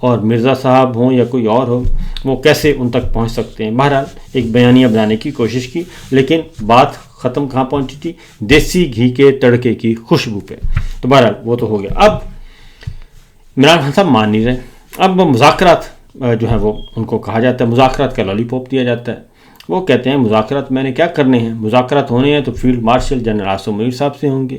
اور مرزا صاحب ہوں یا کوئی اور ہو وہ کیسے ان تک پہنچ سکتے ہیں. بہرحال ایک بیانیہ بنانے کی کوشش کی لیکن بات ختم کہاں پہنچی تھی؟ دیسی گھی کے تڑکے کی خوشبو پہ. تو بہرحال وہ تو ہو گیا. اب عمران خان صاحب مان نہیں رہے. اب مذاکرات جو ہیں وہ ان کو کہا جاتا ہے، مذاکرات کا لالی پاپ دیا جاتا ہے. وہ کہتے ہیں مذاکرات میں نے کیا کرنے ہیں، مذاکرات ہونے ہیں تو field marshal general Asim Munir صاحب سے ہوں گے،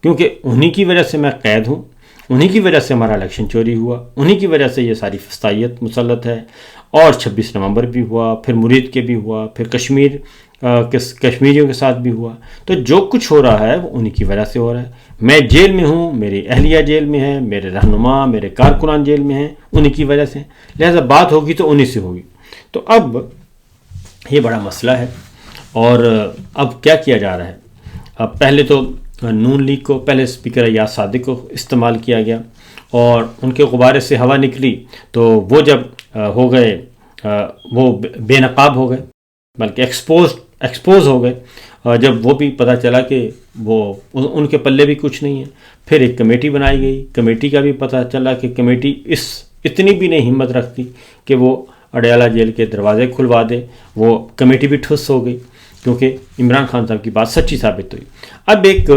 کیونکہ انہی کی وجہ سے میں قید ہوں، انہی کی وجہ سے ہمارا الیکشن چوری ہوا، انہی کی وجہ سے یہ ساری فسطائیت مسلط ہے. اور 26 نومبر بھی ہوا، پھر مرید کے بھی ہوا، پھر کشمیریوں کے ساتھ بھی ہوا. تو جو کچھ ہو رہا ہے وہ انہی کی وجہ سے ہو رہا ہے. میں جیل میں ہوں، میری اہلیہ جیل میں ہے، میرے رہنما میرے کارکنان جیل میں ہیں، انہی کی وجہ سے، لہذا بات ہوگی تو انہی سے ہوگی. تو اب یہ بڑا مسئلہ ہے. اور اب کیا جا رہا ہے؟ اب پہلے تو نون لیگ کو، پہلے اسپیکر ایاز صادق کو استعمال کیا گیا اور ان کے غبارے سے ہوا نکلی تو وہ جب ہو گئے وہ بے نقاب ہو گئے، بلکہ ایکسپوز ہو گئے. جب وہ بھی پتہ چلا کہ وہ ان کے پلے بھی کچھ نہیں ہے، پھر ایک کمیٹی بنائی گئی. کمیٹی کا بھی پتہ چلا کہ کمیٹی اتنی بھی نہیں ہمت رکھتی کہ وہ اڈیالہ جیل کے دروازے کھلوا دے. وہ کمیٹی بھی ٹھس ہو گئی کیونکہ عمران خان صاحب کی بات سچی ثابت ہوئی. اب ایک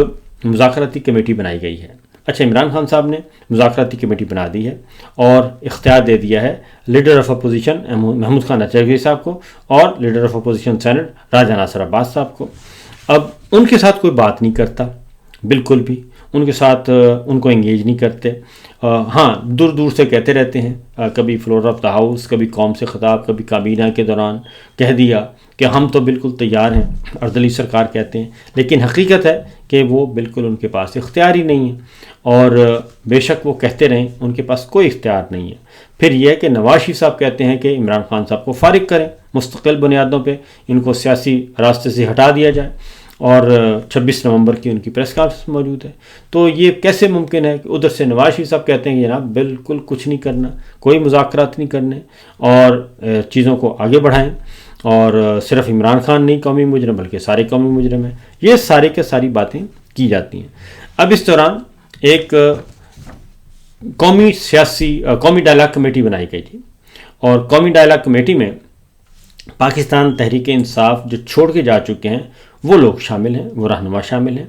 مذاکراتی کمیٹی بنائی گئی ہے. اچھا، عمران خان صاحب نے مذاکراتی کمیٹی بنا دی ہے اور اختیار دے دیا ہے leader of opposition Mahmood Khan Achhravi sahib کو اور leader of opposition senate Raja Nasir Abbas sahib کو. اب ان کے ساتھ کوئی بات نہیں کرتا، بالکل بھی ان کے ساتھ ان کو انگیج نہیں کرتے. ہاں، دور دور سے کہتے رہتے ہیں، کبھی فلور آف دا ہاؤس، کبھی قوم سے خطاب، کبھی کابینہ کے دوران کہہ دیا کہ ہم تو بالکل تیار ہیں، اردلی سرکار کہتے ہیں. لیکن حقیقت ہے کہ وہ بالکل ان کے پاس اختیار ہی نہیں ہے. اور بے شک وہ کہتے رہیں، ان کے پاس کوئی اختیار نہیں ہے. پھر یہ ہے کہ نواز شریف صاحب کہتے ہیں کہ عمران خان صاحب کو فارغ کریں، مستقل بنیادوں پہ ان کو سیاسی راستے سے ہٹا دیا جائے. اور 26 نومبر کی ان کی پریس کانفرنس موجود ہے. تو یہ کیسے ممکن ہے کہ ادھر سے نواز شریف صاحب کہتے ہیں کہ جناب بالکل کچھ نہیں کرنا، کوئی مذاکرات نہیں کرنے اور چیزوں کو آگے بڑھائیں، اور صرف عمران خان نہیں قومی مجرم بلکہ سارے قومی مجرم ہیں. یہ سارے کے ساری باتیں کی جاتی ہیں. اب اس دوران ایک قومی ڈائلاگ کمیٹی بنائی گئی تھی اور قومی ڈائلاگ کمیٹی میں پاکستان تحریک انصاف جو چھوڑ کے جا چکے ہیں وہ لوگ شامل ہیں، وہ رہنما شامل ہیں.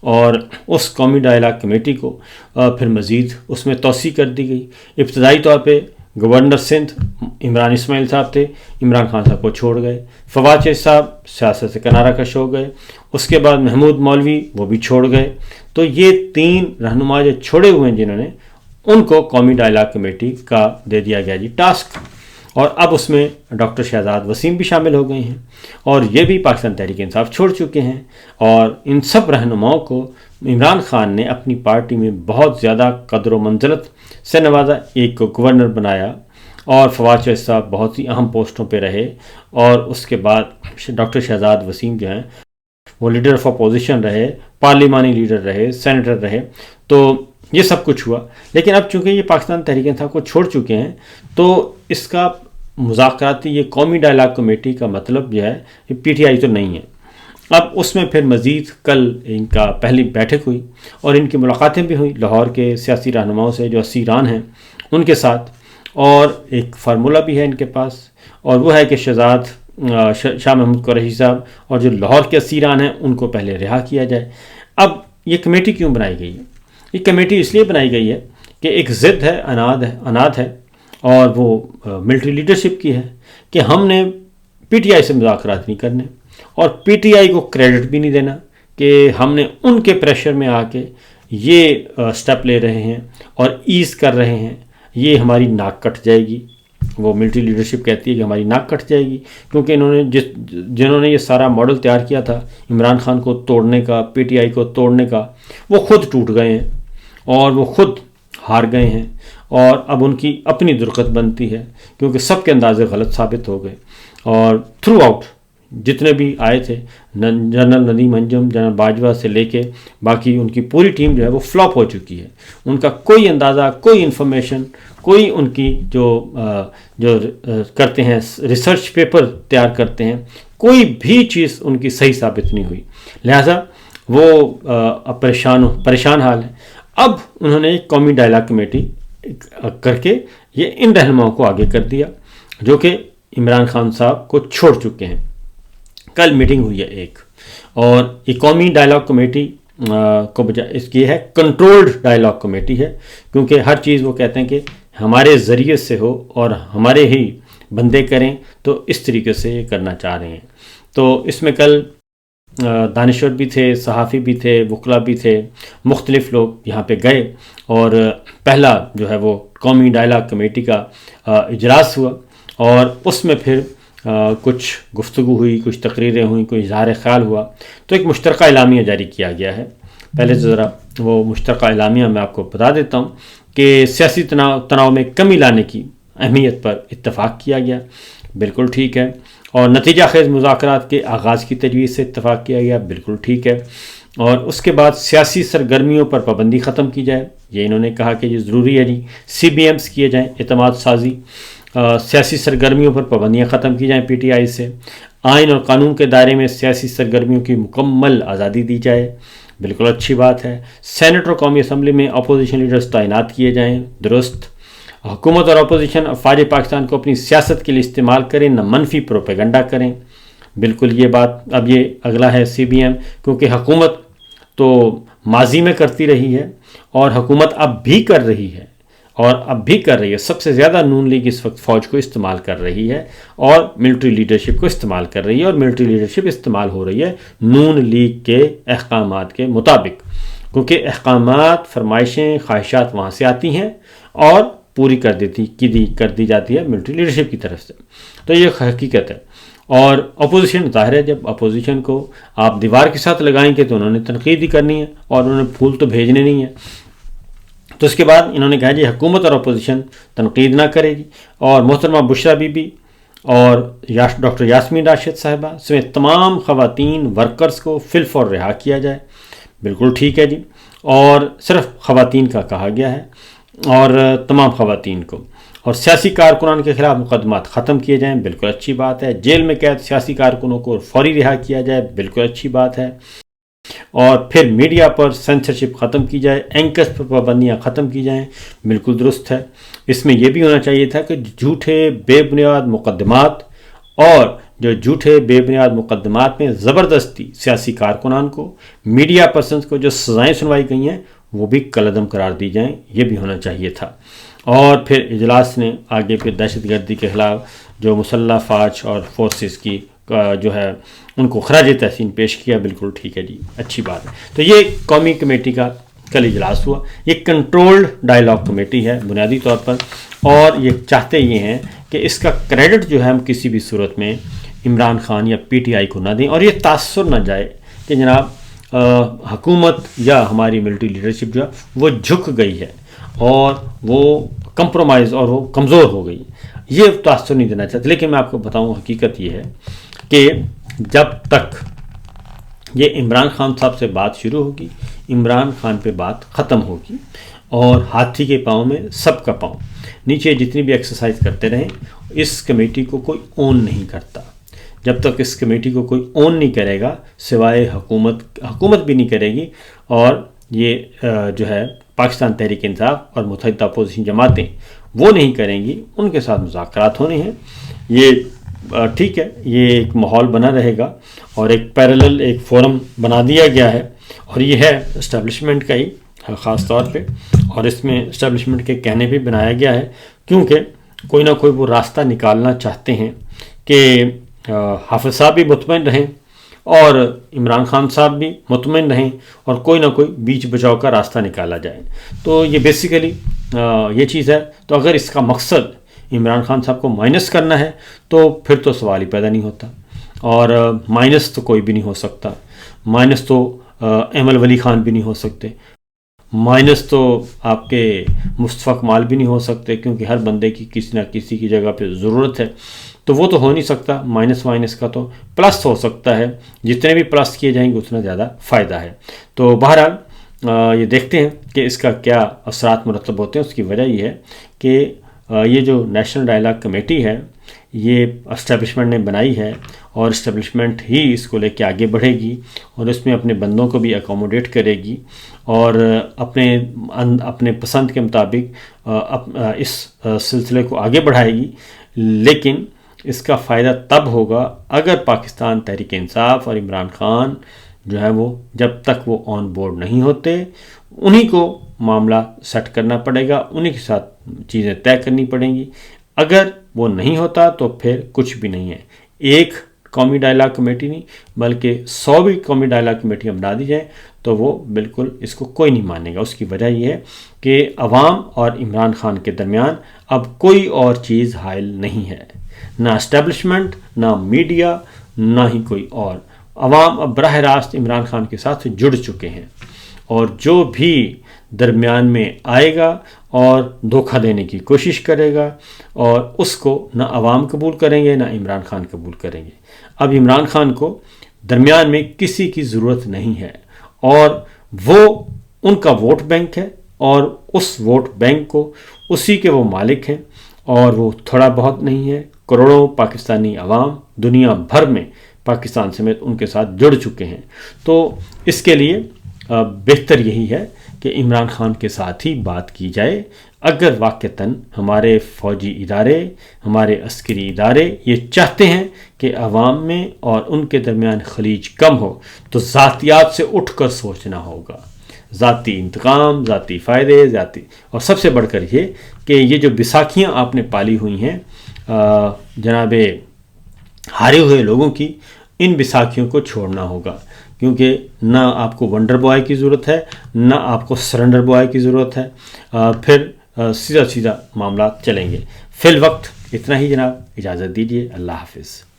اور اس قومی ڈائلاگ کمیٹی کو پھر مزید اس میں توسیع کر دی گئی. ابتدائی طور پہ گورنر سندھ عمران اسماعیل صاحب تھے، عمران خان صاحب کو چھوڑ گئے. فواد چیز صاحب سیاست سے کنارہ کش ہو گئے. اس کے بعد محمود مولوی وہ بھی چھوڑ گئے. تو یہ 3 رہنما جو چھوڑے ہوئے ہیں جنہوں نے، ان کو قومی ڈائلاگ کمیٹی کا دے دیا گیا جی ٹاسک. اور اب اس میں ڈاکٹر شہزاد وسیم بھی شامل ہو گئے ہیں اور یہ بھی پاکستان تحریک انصاف چھوڑ چکے ہیں. اور ان سب رہنماؤں کو عمران خان نے اپنی پارٹی میں بہت زیادہ قدر و منزلت سے نوازا. ایک کو گورنر بنایا اور فواد چوہدری صاحب بہت ہی اہم پوسٹوں پہ رہے. اور اس کے بعد ڈاکٹر شہزاد وسیم جو ہیں وہ لیڈر آف اپوزیشن رہے، پارلیمانی لیڈر رہے، سینیٹر رہے. تو یہ سب کچھ ہوا. لیکن اب چونکہ یہ پاکستان تحریک انصاف کو چھوڑ چکے ہیں تو اس کا مذاکراتی یہ قومی ڈائلاگ کمیٹی کا مطلب جو ہے یہ پی ٹی آئی تو نہیں ہے. اب اس میں پھر مزید کل ان کا پہلی بیٹھک ہوئی اور ان کی ملاقاتیں بھی ہوئیں لاہور کے سیاسی رہنماؤں سے جو اسیران ہیں ان کے ساتھ. اور ایک فارمولہ بھی ہے ان کے پاس اور وہ ہے کہ شاہ محمود قریشی صاحب اور جو لاہور کے اسیران ہیں ان کو پہلے رہا کیا جائے. اب یہ کمیٹی کیوں بنائی گئی ہے؟ یہ کمیٹی اس لیے بنائی گئی ہے کہ ایک ضد ہے، اناد ہے اور وہ ملٹری لیڈرشپ کی ہے کہ ہم نے پی ٹی آئی سے مذاکرات نہیں کرنے اور پی ٹی آئی کو کریڈٹ بھی نہیں دینا کہ ہم نے ان کے پریشر میں آ کے یہ سٹیپ لے رہے ہیں اور ایز کر رہے ہیں. یہ ہماری ناک کٹ جائے گی. وہ ملٹری لیڈرشپ کہتی ہے کہ ہماری ناک کٹ جائے گی کیونکہ جنہوں نے یہ سارا ماڈل تیار کیا تھا عمران خان کو توڑنے کا، پی ٹی آئی کو توڑنے کا، وہ خود ٹوٹ گئے ہیں اور وہ خود ہار گئے ہیں. اور اب ان کی اپنی درخت بنتی ہے کیونکہ سب کے اندازے غلط ثابت ہو گئے. اور تھرو آؤٹ جتنے بھی آئے تھے، جنرل ندیم انجم، جنرل باجوہ سے لے کے باقی ان کی پوری ٹیم جو ہے وہ فلاپ ہو چکی ہے. ان کا کوئی اندازہ، کوئی انفارمیشن، کوئی ان کی جو کرتے ہیں ریسرچ پیپر تیار کرتے ہیں، کوئی بھی چیز ان کی صحیح ثابت نہیں ہوئی. لہٰذا وہ پریشان حال ہے. اب انہوں نے ایک قومی ڈائلاگ کمیٹی کر کے یہ ان رہنماؤں کو آگے کر دیا جو کہ عمران خان صاحب کو چھوڑ چکے ہیں۔ کل میٹنگ ہوئی ہے ایک، اور یہ قومی ڈائلاگ کمیٹی کو بجائے اس کی ہے کنٹرولڈ ڈائلاگ کمیٹی ہے، کیونکہ ہر چیز وہ کہتے ہیں کہ ہمارے ذریعے سے ہو اور ہمارے ہی بندے کریں، تو اس طریقے سے یہ کرنا چاہ رہے ہیں۔ تو اس میں کل دانشور بھی تھے، صحافی بھی تھے، وکلا بھی تھے، مختلف لوگ یہاں پہ گئے، اور پہلا جو ہے وہ قومی ڈائلاگ کمیٹی کا اجلاس ہوا، اور اس میں پھر کچھ گفتگو ہوئی، کچھ تقریریں ہوئیں، کوئی اظہار خیال ہوا، تو ایک مشترکہ اعلامیہ جاری کیا گیا ہے۔ پہلے تو ذرا وہ مشترکہ اعلامیہ میں آپ کو بتا دیتا ہوں کہ سیاسی تناؤ میں کمی لانے کی اہمیت پر اتفاق کیا گیا، بالکل ٹھیک ہے، اور نتیجہ خیز مذاکرات کے آغاز کی تجویز سے اتفاق کیا گیا، بالکل ٹھیک ہے، اور اس کے بعد سیاسی سرگرمیوں پر پابندی ختم کی جائے، یہ انہوں نے کہا کہ یہ ضروری ہے جی، سی بی ایمز کیے جائیں، اعتماد سازی، سیاسی سرگرمیوں پر پابندیاں ختم کی جائیں پی ٹی آئی سے، آئین اور قانون کے دائرے میں سیاسی سرگرمیوں کی مکمل آزادی دی جائے، بالکل اچھی بات ہے، سینٹ اور قومی اسمبلی میں اپوزیشن لیڈرز تعینات کیے جائیں، درست، حکومت اور اپوزیشن افواج پاکستان کو اپنی سیاست کے لیے استعمال کریں، نہ منفی پروپیگنڈا کریں، بالکل یہ بات، اب یہ اگلا ہے سی بی ایم، کیونکہ حکومت تو ماضی میں کرتی رہی ہے، اور حکومت اب بھی کر رہی ہے، اور اب بھی کر رہی ہے، سب سے زیادہ نون لیگ اس وقت فوج کو استعمال کر رہی ہے، اور ملٹری لیڈرشپ کو استعمال کر رہی ہے، اور ملٹری لیڈرشپ استعمال ہو رہی ہے نون لیگ کے احکامات کے مطابق، کیونکہ احکامات، فرمائشیں، خواہشات وہاں سے آتی ہیں اور پوری کر دی جاتی ہے ملٹری لیڈرشپ کی طرف سے، تو یہ حقیقت ہے۔ اور اپوزیشن، ظاہر ہے جب اپوزیشن کو آپ دیوار کے ساتھ لگائیں گے تو انہوں نے تنقید ہی کرنی ہے، اور انہوں نے پھول تو بھیجنے نہیں ہیں۔ تو اس کے بعد انہوں نے کہا جی حکومت اور اپوزیشن تنقید نہ کرے گی، اور محترمہ بشرا بی بی اور ڈاکٹر یاسمین راشد صاحبہ سمیت تمام خواتین ورکرز کو فی الفور رہا کیا جائے، بالکل ٹھیک ہے جی، اور صرف خواتین کا کہا گیا ہے، اور تمام خواتین کو، اور سیاسی کارکنان کے خلاف مقدمات ختم کیے جائیں، بالکل اچھی بات ہے، جیل میں قید سیاسی کارکنوں کو فوری رہا کیا جائے، بالکل اچھی بات ہے، اور پھر میڈیا پر سینسرشپ ختم کی جائے، اینکرز پر پابندیاں ختم کی جائیں، بالکل درست ہے۔ اس میں یہ بھی ہونا چاہیے تھا کہ جھوٹے بے بنیاد مقدمات، اور جو جھوٹے بے بنیاد مقدمات میں زبردستی سیاسی کارکنان کو، میڈیا پرسنز کو جو سزائیں سنوائی گئی ہیں وہ بھی کالعدم قرار دی جائیں، یہ بھی ہونا چاہیے تھا۔ اور پھر اجلاس نے آگے پھر دہشت گردی کے خلاف جو مسلح فوج اور فورسز کی جو ہے ان کو خراج تحسین پیش کیا، بالکل ٹھیک ہے جی، اچھی بات ہے۔ تو یہ قومی کمیٹی کا کل اجلاس ہوا، یہ کنٹرولڈ ڈائلاگ کمیٹی ہے بنیادی طور پر، اور یہ چاہتے یہ ہیں کہ اس کا کریڈٹ جو ہے ہم کسی بھی صورت میں عمران خان یا پی ٹی آئی کو نہ دیں، اور یہ تاثر نہ جائے کہ جناب حکومت یا ہماری ملٹری لیڈرشپ جو ہے وہ جھک گئی ہے، اور وہ کمپرومائز اور وہ کمزور ہو گئی، یہ تاثر نہیں دینا چاہتے۔ لیکن میں آپ کو بتاؤں حقیقت یہ ہے کہ جب تک یہ عمران خان صاحب سے بات شروع ہوگی، عمران خان پہ بات ختم ہوگی، اور ہاتھی کے پاؤں میں سب کا پاؤں، نیچے جتنی بھی ایکسرسائز کرتے رہیں، اس کمیٹی کو کوئی اون نہیں کرتا۔ جب تک اس کمیٹی کو کوئی اون نہیں کرے گا، سوائے حکومت بھی نہیں کرے گی، اور یہ جو ہے پاکستان تحریک انصاف اور متحدہ اپوزیشن جماعتیں وہ نہیں کریں گی، ان کے ساتھ مذاکرات ہونے ہیں، یہ ٹھیک ہے، یہ ایک ماحول بنا رہے گا، اور ایک پیرالل ایک فورم بنا دیا گیا ہے، اور یہ ہے اسٹیبلشمنٹ کا ہی خاص طور پہ، اور اس میں اسٹیبلشمنٹ کے کہنے بھی بنایا گیا ہے، کیونکہ کوئی نہ کوئی وہ راستہ نکالنا چاہتے ہیں کہ حافظ صاحب بھی مطمئن رہیں، اور عمران خان صاحب بھی مطمئن رہیں، اور کوئی نہ کوئی بیچ بچاؤ کا راستہ نکالا جائے۔ تو یہ بیسیکلی یہ چیز ہے۔ تو اگر اس کا مقصد عمران خان صاحب کو مائنس کرنا ہے تو پھر تو سوال ہی پیدا نہیں ہوتا، اور مائنس تو کوئی بھی نہیں ہو سکتا، مائنس تو ایمل ولی خان بھی نہیں ہو سکتے، مائنس تو آپ کے مصطفیٰ کمال بھی نہیں ہو سکتے، کیونکہ ہر بندے کی کسی نہ کسی کی جگہ پہ ضرورت ہے، تو وہ تو ہو نہیں سکتا۔ مائنس کا تو پلس ہو سکتا ہے، جتنے بھی پلس کیے جائیں گے اتنا زیادہ فائدہ ہے۔ تو بہرحال یہ دیکھتے ہیں کہ اس کا کیا اثرات مرتب ہوتے ہیں۔ اس کی وجہ یہ ہے کہ یہ جو نیشنل ڈائلاگ کمیٹی ہے، یہ اسٹیبلشمنٹ نے بنائی ہے اور اسٹیبلشمنٹ ہی اس کو لے کے آگے بڑھے گی اور اس میں اپنے بندوں کو بھی اکوموڈیٹ کرے گی اور اپنے پسند کے مطابق اس سلسلے کو آگے بڑھائے گی. لیکن اس کا فائدہ تب ہوگا اگر پاکستان تحریک انصاف اور عمران خان جو ہے وہ جب تک وہ آن بورڈ نہیں ہوتے انہی کو معاملہ سیٹ کرنا پڑے گا, انہی کے ساتھ چیزیں طے کرنی پڑیں گی. اگر وہ نہیں ہوتا تو پھر کچھ بھی نہیں ہے. ایک قومی ڈائلاگ کمیٹی نہیں بلکہ 100 بھی قومی ڈائلاگ کمیٹیاں بنا دی جائیں تو وہ بالکل اس کو کوئی نہیں مانے گا. اس کی وجہ یہ ہے کہ عوام اور عمران خان کے درمیان اب کوئی اور چیز حائل نہیں ہے, نہ اسٹیبلشمنٹ, نہ میڈیا, نہ ہی کوئی اور. عوام اب براہ راست عمران خان کے ساتھ جڑ چکے ہیں اور جو بھی درمیان میں آئے گا اور دھوکہ دینے کی کوشش کرے گا اور اس کو نہ عوام قبول کریں گے نہ عمران خان قبول کریں گے. اب عمران خان کو درمیان میں کسی کی ضرورت نہیں ہے اور وہ ان کا ووٹ بینک ہے اور اس ووٹ بینک کو اسی کے وہ مالک ہیں اور وہ تھوڑا بہت نہیں ہے. کروڑوں پاکستانی عوام دنیا بھر میں پاکستان سمیت ان کے ساتھ جڑ چکے ہیں. تو اس کے لیے بہتر یہی ہے کہ عمران خان کے ساتھ ہی بات کی جائے. اگر واقعتاً ہمارے فوجی ادارے, ہمارے عسکری ادارے یہ چاہتے ہیں کہ عوام میں اور ان کے درمیان خلیج کم ہو تو ذاتیات سے اٹھ کر سوچنا ہوگا. ذاتی انتقام, ذاتی فائدے, اور سب سے بڑھ کر یہ کہ یہ جو بیساکھیاں آپ نے پالی ہوئی ہیں جناب ہارے ہوئے لوگوں کی, ان بیساکھیوں کو چھوڑنا ہوگا کیونکہ نہ آپ کو ونڈر بوائے کی ضرورت ہے نہ آپ کو سرنڈر بوائے کی ضرورت ہے. پھر سیدھا معاملات چلیں گے. فی الوقت اتنا ہی جناب, اجازت دیجیے. اللہ حافظ.